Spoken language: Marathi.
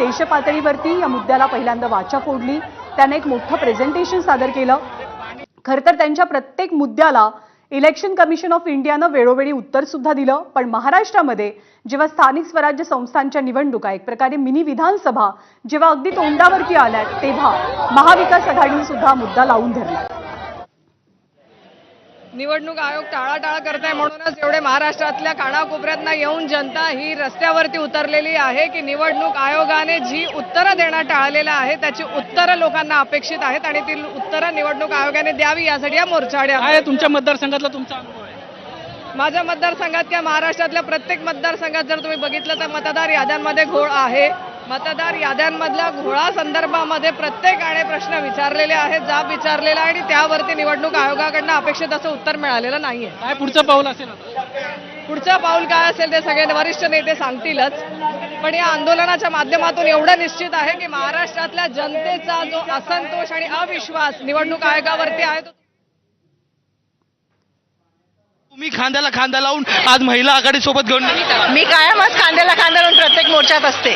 देशपातळीवरती या मुद्द्याला पहिल्यांदा वाचा फोडली, त्याने एक मोठं प्रेझेंटेशन सादर केलं। खरं तर त्यांच्या प्रत्येक मुद्द्याला इलेक्शन कमिशन ऑफ इंडियानं वेळोवेळी उत्तर सुद्धा दिलं। पण महाराष्ट्रामध्ये जेव्हा स्थानिक स्वराज्य संस्थांच्या निवडणुका, एक प्रकारे मिनी विधानसभा जेव्हा अगदी तोंडावरती आल्या, तेव्हा महाविकास आघाडीने सुद्धा मुद्दा लावून धरला। निवडणूक आयोग टाळाटाळ करताय, म्हणूनच एवढे महाराष्ट्रातल्या कानाकोपऱ्यातनं येऊन जनता ही रस्त्यावरती उतरलेली आहे की निवडणूक आयोगाने जी उत्तरं देणं टाळलेलं आहे त्याची उत्तरं लोकांना अपेक्षित आहेत आणि ती उत्तरं निवडणूक आयोगाने द्यावी यासाठी या मोर्चाड्या काय तुमच्या मतदारसंघातला तुमचा अनुभव आहे? माझ्या मतदारसंघात किंवा महाराष्ट्रातल्या प्रत्येक मतदारसंघात जर तुम्ही बघितलं तर मतदार याद्यांमध्ये घोळ आहे। मतदार याद्यांमधल्या घोळासंदर्भामध्ये प्रत्येकाने प्रश्न विचारलेले आहेत, जाब विचारलेला आहे आणि त्यावरती निवडणूक आयोगाकडनं अपेक्षित असं उत्तर मिळालेलं नाहीये। काय पुढचं पाऊल असेल आता? पुढचं पाऊल काय असेल ते सगळे वरिष्ठ नेते सांगतीलच, पण या आंदोलनाच्या माध्यमातून एवढं निश्चित आहे की महाराष्ट्रातल्या जनतेचा जो असंतोष आणि अविश्वास निवडणूक आयोगावरती आहे तो तुम्ही खांद्याला खांदा लावून आज महिला आघाडी सोबत घेऊन मी कायमच खांद्याला खांदा लावून प्रत्येक मोर्चात असते।